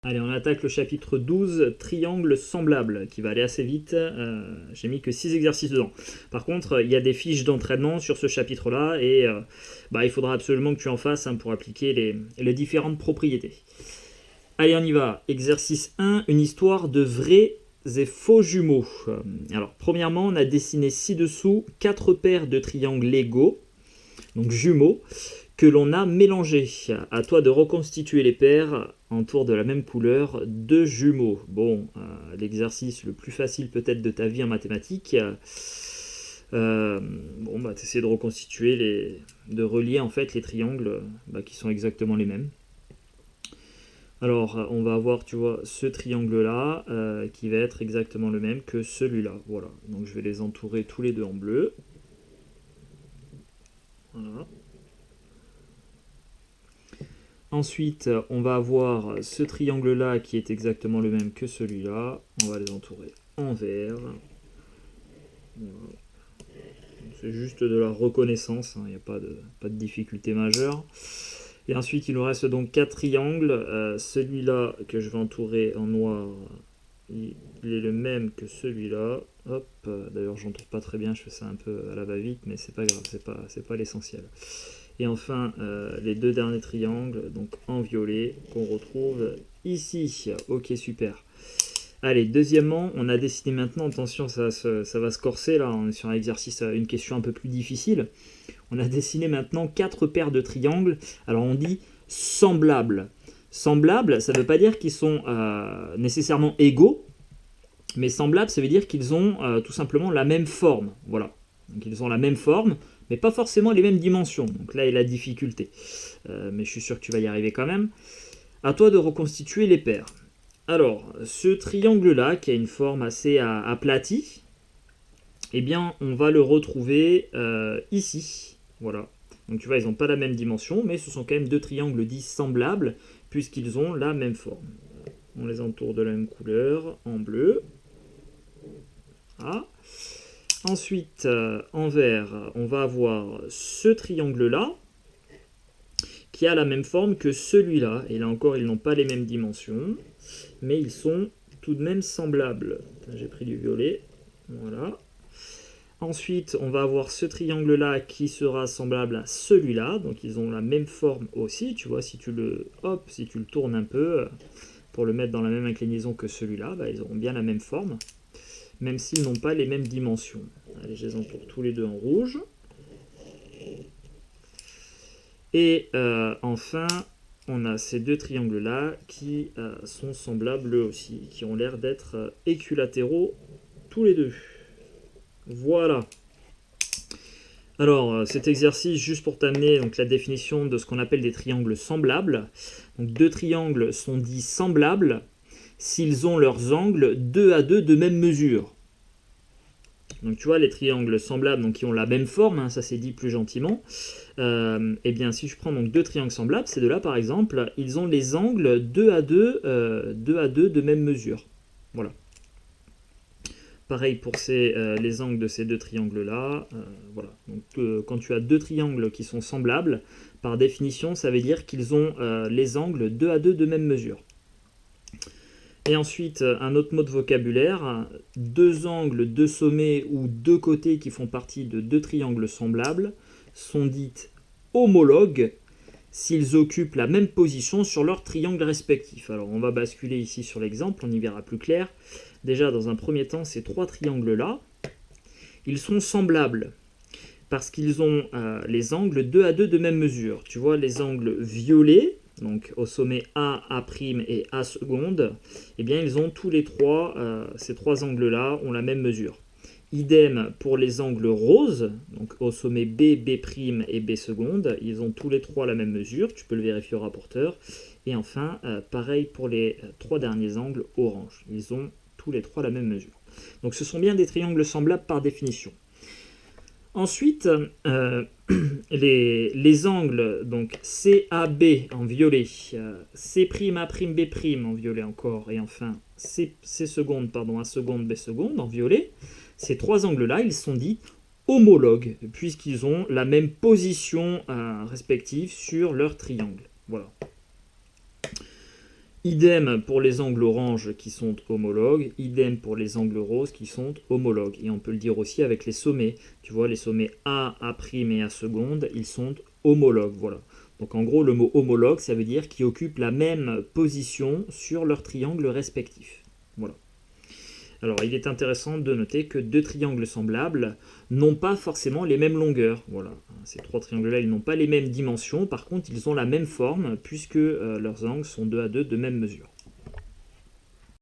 Allez, on attaque le chapitre 12, triangle semblable, qui va aller assez vite. J'ai mis que 6 exercices dedans. Par contre, il y a des fiches d'entraînement sur ce chapitre-là, et il faudra absolument que tu en fasses pour appliquer les différentes propriétés. Allez, on y va. Exercice 1, une histoire de vrais et faux jumeaux. Alors, premièrement, on a dessiné ci-dessous 4 paires de triangles égaux, donc jumeaux, que l'on a mélangés. À toi de reconstituer les paires autour de la même couleur de jumeaux. Bon, l'exercice le plus facile peut-être de ta vie en mathématiques. Tu essaies de reconstituer, de relier en fait les triangles qui sont exactement les mêmes. Alors, on va avoir, tu vois, ce triangle-là qui va être exactement le même que celui-là. Voilà, donc je vais les entourer tous les deux en bleu. Voilà. Ensuite, on va avoir ce triangle-là qui est exactement le même que celui-là. On va les entourer en vert. Voilà. C'est juste de la reconnaissance, il n'y a pas de difficulté majeure. Et ensuite, il nous reste donc 4 triangles. Celui-là que je vais entourer en noir, il est le même que celui-là. Hop, d'ailleurs, j'entoure pas très bien, je fais ça un peu à la va-vite, mais c'est pas grave, c'est pas l'essentiel. Et enfin, les 2 derniers triangles, donc en violet, qu'on retrouve ici. Ok, super. Allez, deuxièmement, on a dessiné maintenant, attention, ça va se corser, là, on est sur un exercice, une question un peu plus difficile. On a dessiné maintenant 4 paires de triangles. Alors, on dit semblables. Semblables, ça ne veut pas dire qu'ils sont nécessairement égaux, mais semblables, ça veut dire qu'ils ont tout simplement la même forme. Voilà. Donc, ils ont la même forme, mais pas forcément les mêmes dimensions. Donc là est la difficulté. Mais je suis sûr que tu vas y arriver quand même. À toi de reconstituer les paires. Alors, ce triangle-là, qui a une forme assez aplatie, eh bien, on va le retrouver ici. Voilà. Donc tu vois, ils n'ont pas la même dimension, mais ce sont quand même 2 triangles dits semblables, puisqu'ils ont la même forme. On les entoure de la même couleur, en bleu. Ah. Ensuite, en vert, on va avoir ce triangle-là, qui a la même forme que celui-là. Et là encore, ils n'ont pas les mêmes dimensions, mais ils sont tout de même semblables. J'ai pris du violet. Voilà. Ensuite, on va avoir ce triangle-là qui sera semblable à celui-là. Donc, ils ont la même forme aussi. Tu vois, si tu le tournes un peu pour le mettre dans la même inclinaison que celui-là, ils auront bien la même forme, même s'ils n'ont pas les mêmes dimensions. Allez, je les entoure tous les deux en rouge. Et enfin, on a ces 2 triangles-là qui sont semblables eux aussi, qui ont l'air d'être équilatéraux tous les deux. Voilà. Alors, cet exercice, juste pour t'amener donc, la définition de ce qu'on appelle des triangles semblables. Donc, 2 triangles sont dits semblables s'ils ont leurs angles 2 à 2 de même mesure. Donc tu vois, les triangles semblables donc, qui ont la même forme, ça c'est dit plus gentiment. Eh bien, si je prends donc 2 triangles semblables, ces deux-là par exemple, ils ont les angles 2 à 2 de même mesure. Voilà. Pareil pour les angles de ces 2 triangles-là. Voilà. Donc, quand tu as 2 triangles qui sont semblables, par définition, ça veut dire qu'ils ont les angles 2 à 2 de même mesure. Et ensuite, un autre mot de vocabulaire, 2 angles, 2 sommets ou 2 côtés qui font partie de 2 triangles semblables sont dites homologues s'ils occupent la même position sur leur triangle respectif. Alors on va basculer ici sur l'exemple, on y verra plus clair. Déjà dans un premier temps, ces 3 triangles-là, ils sont semblables parce qu'ils ont les angles 2 à 2 de même mesure. Tu vois les angles violets, donc au sommet A, A' et A seconde, eh bien ils ont tous les 3, ces 3 angles-là ont la même mesure. Idem pour les angles roses, donc au sommet B, B' et B seconde, ils ont tous les 3 la même mesure, tu peux le vérifier au rapporteur. Et enfin, pareil pour les 3 derniers angles orange, ils ont tous les 3 la même mesure. Donc ce sont bien des triangles semblables par définition. Ensuite, les angles, donc CAB en violet, C'A'B' en violet encore, et enfin C seconde, A seconde, B seconde en violet, ces 3 angles-là, ils sont dits homologues, puisqu'ils ont la même position respective sur leur triangle. Voilà. Idem pour les angles oranges qui sont homologues, idem pour les angles roses qui sont homologues. Et on peut le dire aussi avec les sommets. Tu vois, les sommets A', A' et A seconde, ils sont homologues. Voilà. Donc en gros, le mot homologue, ça veut dire qu'ils occupent la même position sur leurs triangles respectifs. Voilà. Alors, il est intéressant de noter que deux triangles semblables n'ont pas forcément les mêmes longueurs. Voilà. Ces trois triangles-là, ils n'ont pas les mêmes dimensions. Par contre, ils ont la même forme puisque leurs angles sont 2 à 2 de même mesure.